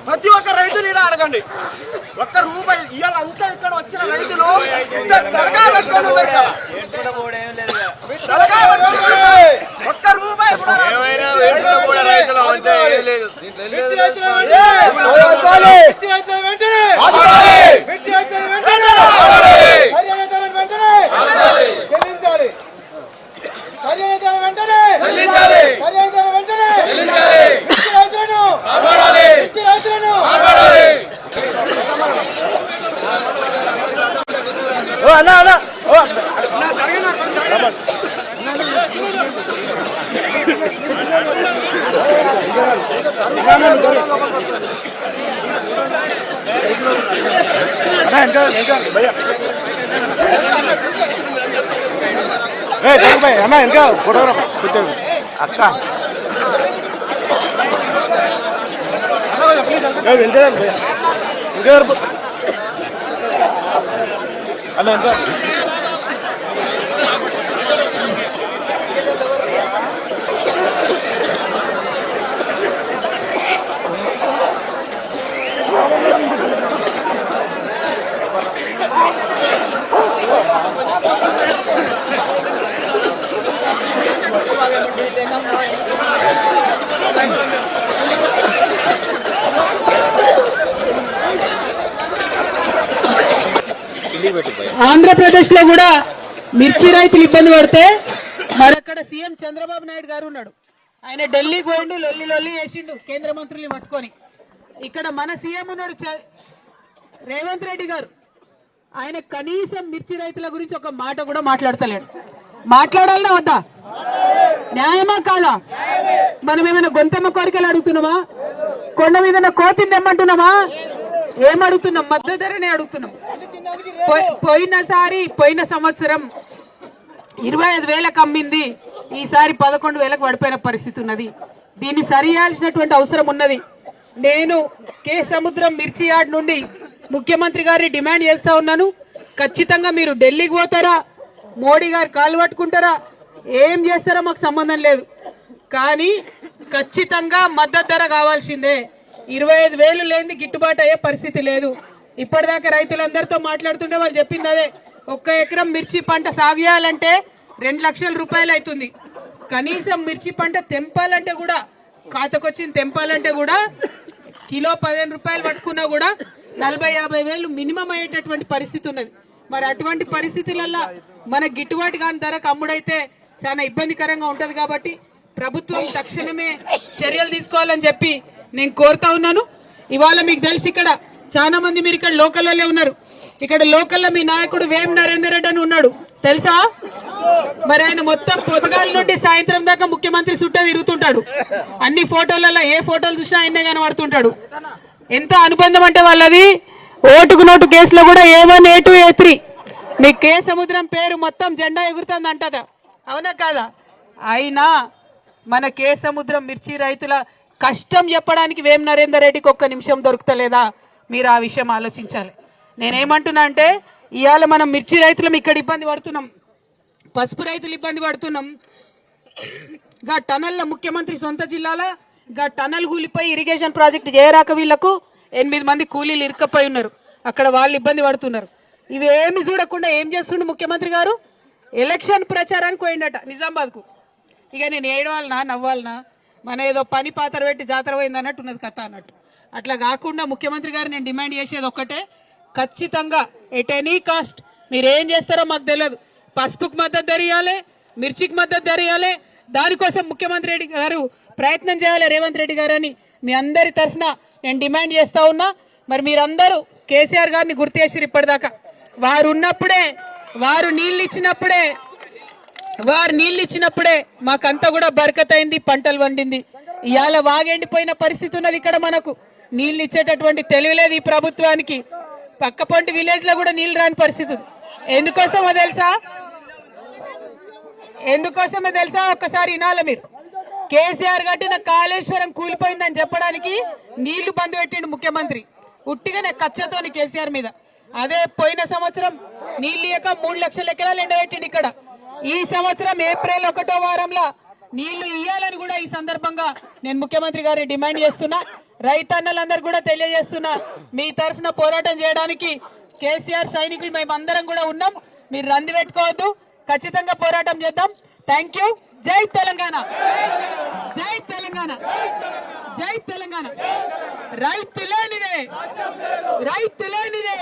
ప్రతి ఒక్క రైతుని అడగండి, ఒక్క రూపాయి ఇవాళంతా ఇక్కడ వచ్చిన రైతులు తలకాయ పెట్టుకొని ఒక్క రూపాయి అన్నా ఇంకా ఫోటోగ్రాఫ్ కూర్చోండి అక్క ఇంకా అలా ఎంత ఆంధ్రప్రదేశ్ లో కూడా మిర్చి రైతులు ఇబ్బంది పడితే మరక్కడ సీఎం చంద్రబాబు నాయుడు గారు ఉన్నాడు. ఆయన ఢిల్లీకి పోయిండు, లొల్లి లొల్లి చేసిండు కేంద్ర మంత్రుల్ని పట్టుకొని. ఇక్కడ మన సీఎం ఉన్నాడు రేవంత్ రెడ్డి గారు. ఆయన కనీసం మిర్చి రైతుల గురించి ఒక మాట కూడా మాట్లాడతలేడు. మాట్లాడాలన్నా వద్దా? న్యాయమా కాదా? మనం ఏమైనా గొంతమ్మ కోరికలు అడుగుతున్నామా? కొండ మీద కోతిని తెమ్మంటున్నామా? ఏమడుగుతున్నాం? మద్దతు ధరనే అడుగుతున్నాం. పోయిన సంవత్సరం 25,000కు అమ్మింది, ఈసారి 11,000కు పడిపోయిన పరిస్థితి ఉన్నది. దీన్ని సరి చేయాల్సినటువంటి అవసరం ఉన్నది. నేను కే సముద్రం మిర్చి యార్డ్ నుండి ముఖ్యమంత్రి గారిని డిమాండ్ చేస్తా ఉన్నాను. ఖచ్చితంగా మీరు ఢిల్లీకి పోతారా, మోడీ గారు కాలు పట్టుకుంటారా, ఏం చేస్తారో మాకు సంబంధం లేదు, కానీ ఖచ్చితంగా మద్దతు ధర కావాల్సిందే. 25,000 లేని గిట్టుబాటు అయ్యే పరిస్థితి లేదు. ఇప్పటిదాకా రైతులందరితో మాట్లాడుతుంటే వాళ్ళు చెప్పింది అదే. 1 ఎకరం మిర్చి పంట సాగు చేయాలంటే 2 లక్షల రూపాయలు అవుతుంది. కనీసం మిర్చి పంట తెంపాలంటే కూడా, ఖాతాకొచ్చింది తెంపాలంటే కూడా కిలో 15 రూపాయలు పట్టుకున్నా కూడా 40-50 వేలు మినిమం అయ్యేటటువంటి పరిస్థితి ఉన్నది. మరి అటువంటి పరిస్థితులలో మన గిట్టుబాటు కాని ధరకు అమ్ముడైతే చాలా ఇబ్బందికరంగా ఉంటది. కాబట్టి ప్రభుత్వం తక్షణమే చర్యలు తీసుకోవాలని చెప్పి నేను కోరుతా ఉన్నాను. ఇవాళ మీకు తెలిసి ఇక్కడ చాలా మంది మీరు ఇక్కడ లోకల్లోనే ఉన్నారు. ఇక్కడ లోకల్లో మీ నాయకుడు వేం నరేందర్ రెడ్డి అని ఉన్నాడు, తెలుసా? మరి ఆయన మొత్తం పొద్దుగాల నుండి సాయంత్రం దాకా ముఖ్యమంత్రి చుట్టూ తిరుగుతుంటాడు. అన్ని ఫోటోలలో ఏ ఫోటోలు చూసినా ఆయనే కనబడుతుంటాడు. ఎంత అనుబంధం అంటే వాళ్ళది. ఓటుకు నోటు కేసులో కూడా A1, A2, A3 మీ కే సముద్రం పేరు మొత్తం జెండా ఎగురుతుంది అంటదా, అవునా కాదా? అయినా మన కే సముద్రం మిర్చి రైతుల కష్టం చెప్పడానికి వేం నరేందర్ రెడ్డికి 1 నిమిషం దొరుకుతలేదా? మీరు ఆ విషయం ఆలోచించాలి. నేనేమంటున్నా అంటే ఇవాళ మనం మిర్చి రైతులం ఇక్కడ ఇబ్బంది పడుతున్నాం, పసుపు రైతులు ఇబ్బంది పడుతున్నాం. గా టనల్ల ముఖ్యమంత్రి సొంత జిల్లాల గా టనల్ కూలిపోయి ఇరిగేషన్ ప్రాజెక్ట్ చేయరాక వీళ్లకు 8 మంది కూలీలు ఇరుక్కపోయి ఉన్నారు. అక్కడ వాళ్ళు ఇబ్బంది పడుతున్నారు. ఇవి ఏమి చూడకుండా ఏం చేస్తుండే ముఖ్యమంత్రి గారు? ఎలక్షన్ ప్రచారానికి పోయిండట నిజామాబాద్కు. ఇక నేను ఏడవాలనా నవ్వాలనా, మన ఏదో పని పాత్ర పెట్టి జాతర పోయింది అన్నట్టు ఉన్నది కథ అన్నట్టు. అట్లా కాకుండా ముఖ్యమంత్రి గారు నేను డిమాండ్ చేసేది ఒక్కటే, ఖచ్చితంగా ఎట్ ఎనీ కాస్ట్ మీరు ఏం చేస్తారో మాకు తెలియదు, పసుపుకు మద్దతు ధర ఇవ్వాలి, మిర్చికి మద్దతు ధర ఇవ్వాలి. దానికోసం ముఖ్యమంత్రి రెడ్డి గారు ప్రయత్నం చేయాలి, రేవంత్ రెడ్డి గారు అని మీ అందరి తరఫున నేను డిమాండ్ చేస్తా ఉన్నా. మరి మీరందరూ కేసీఆర్ గారిని గుర్తు చేసిరు ఇప్పటిదాకా. వారు ఉన్నప్పుడే, వారు నీళ్ళు ఇచ్చినప్పుడే మాకంతా కూడా బరకత్ అయింది, పంటలు వండింది. ఇవాళ వాగెండిపోయిన పరిస్థితి ఉన్నది. ఇక్కడ మనకు నీళ్ళు ఇచ్చేటటువంటి తెలియలేదు ఈ ప్రభుత్వానికి. పక్కపొంటి విలేజ్ లో కూడా నీళ్ళు రాని పరిస్థితి. ఎందుకోసమో తెలుసా? ఒక్కసారి వినాలి మీరు. కేసీఆర్ కట్టిన కాళేశ్వరం కూలిపోయిందని చెప్పడానికి నీళ్లు బంద్ పెట్టిండు ముఖ్యమంత్రి, ఉట్టిగానే కచ్చతోని కేసీఆర్ మీద. అదే పోయిన సంవత్సరం నీళ్ళు ఇయ్యక 3 లక్షల ఎకరాలు ఎండబెట్టిండు ఇక్కడ. ఈ సంవత్సరం ఏప్రిల్ 1వ వారంలో నీళ్లు ఇయ్యాలని కూడా ఈ సందర్భంగా నేను ముఖ్యమంత్రి గారిని డిమాండ్ చేస్తున్నా. రైతన్నలందరూ కూడా తెలియజేస్తున్నా, మీ తరఫున పోరాటం చేయడానికి కేసీఆర్ సైనికులు మేమందరం కూడా ఉన్నాం. మీరు రంది పెట్టుకోవద్దు, ఖచ్చితంగా పోరాటం చేద్దాం. Thank you. జై తెలంగాణ, జై తెలంగాణ, జై తెలంగాణ. రైతులేనిదే, రైతులేనిదే,